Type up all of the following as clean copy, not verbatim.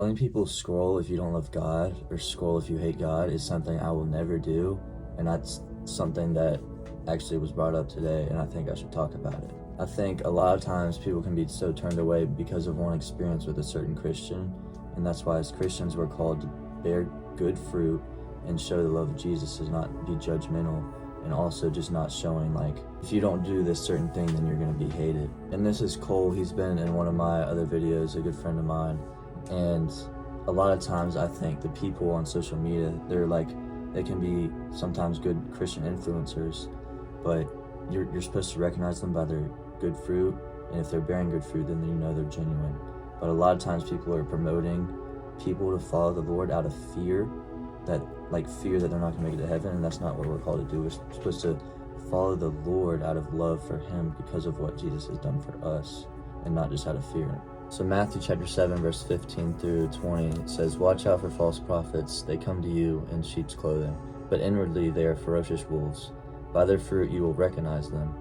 Telling people scroll if you don't love God or scroll if you hate God is something I will never do, and that's something that actually was brought up today, and I think I should talk about it. I think a lot of times people can be so turned away because of one experience with a certain Christian, and that's why as Christians we're called to bear good fruit and show the love of Jesus, to not be judgmental, and also just not showing like, if you don't do this certain thing then you're going to be hated. And this is Cole. He's been in one of my other videos, a good friend of mine. And a lot of times I think the people on social media, they can be sometimes good Christian influencers, but you're supposed to recognize them by their good fruit, and if they're bearing good fruit, then you know they're genuine. But a lot of times people are promoting people to follow the Lord out of fear that they're not going to make it to heaven, and that's not what we're called to do. We're supposed to follow the Lord out of love for Him because of what Jesus has done for us, and not just out of fear. So Matthew chapter 7, verse 15 through 20, it says, "Watch out for false prophets. They come to you in sheep's clothing, but inwardly they are ferocious wolves. By their fruit you will recognize them.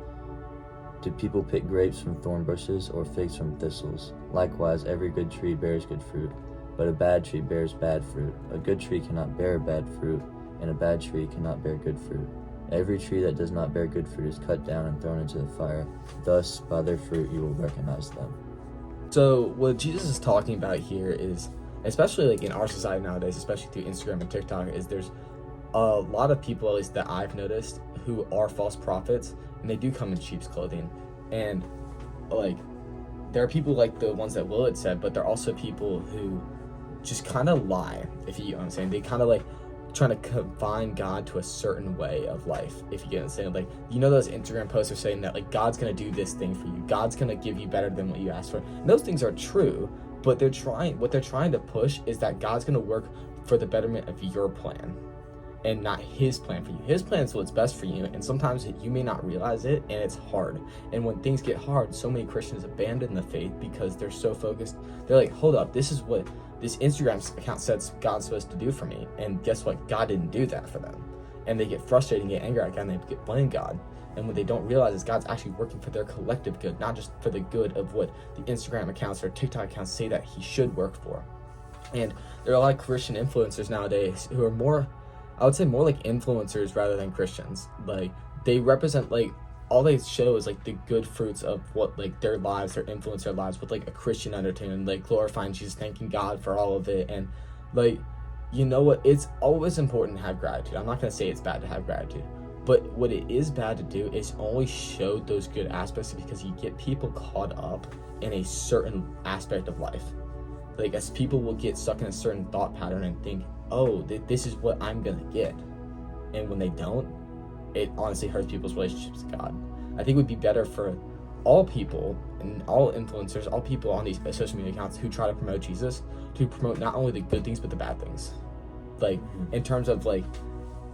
Do people pick grapes from thorn bushes or figs from thistles? Likewise, every good tree bears good fruit, but a bad tree bears bad fruit. A good tree cannot bear bad fruit, and a bad tree cannot bear good fruit. Every tree that does not bear good fruit is cut down and thrown into the fire. Thus, by their fruit you will recognize them." So what Jesus is talking about here is, especially like in our society nowadays, especially through Instagram and TikTok, is there's a lot of people, at least that I've noticed, who are false prophets, and they do come in sheep's clothing. And like, there are people like the ones that Will had said, but there are also people who just kind of lie, if you get what I'm saying. They kind of like trying to confine God to a certain way of life, if you get what I'm saying. Like, you know, those Instagram posts are saying that like God's gonna do this thing for you, God's gonna give you better than what you asked for, and those things are true, but what they're trying to push is that God's gonna work for the betterment of your plan and not His plan for you. His plan is what's best for you, and sometimes you may not realize it, and it's hard. And when things get hard, so many Christians abandon the faith because they're so focused. They're like, hold up, this is what this Instagram account says God's supposed to do for me, and guess what? God didn't do that for them. And they get frustrated and get angry at God, and they blame God. And what they don't realize is God's actually working for their collective good, not just for the good of what the Instagram accounts or TikTok accounts say that He should work for. And there are a lot of Christian influencers nowadays who are more, I would say more like influencers rather than Christians. Like, they represent, like, all they show is like the good fruits of what like their lives, their influence, their lives with like a Christian undertone, like glorifying Jesus, thanking God for all of it. And like, you know what, it's always important to have gratitude. I'm not going to say it's bad to have gratitude, but what it is bad to do is only show those good aspects, because you get people caught up in a certain aspect of life. Like, as people will get stuck in a certain thought pattern and think, oh, this is what I'm going to get. And when they don't, it honestly hurts people's relationships with God. I think it would be better for all people and all influencers, all people on these social media accounts who try to promote Jesus, to promote not only the good things but the bad things. Like, in terms of like,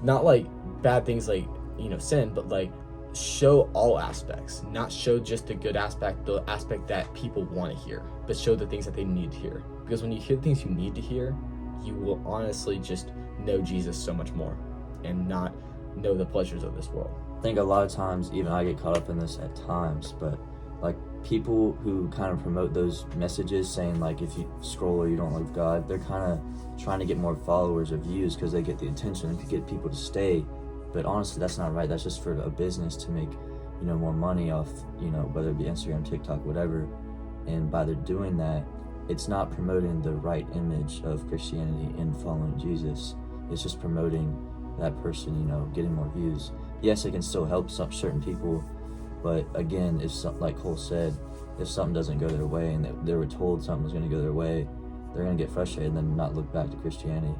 not like bad things like, you know, sin, but like show all aspects, not show just the good aspect, the aspect that people want to hear, but show the things that they need to hear. Because when you hear the things you need to hear, you will honestly just know Jesus so much more and not know the pleasures of this world. I think a lot of times, even I get caught up in this at times, but like people who kind of promote those messages saying like, if you scroll or you don't love God, they're kind of trying to get more followers or views because they get the attention and to get people to stay. But honestly, that's not right. That's just for a business to make, you know, more money off, you know, whether it be Instagram, TikTok, whatever. And by their doing that, it's not promoting the right image of Christianity and following Jesus. It's just promoting that person, you know, getting more views. Yes, it can still help some certain people, but again, if like Cole said, if something doesn't go their way and they were told something was going to go their way, they're going to get frustrated and then not look back to Christianity.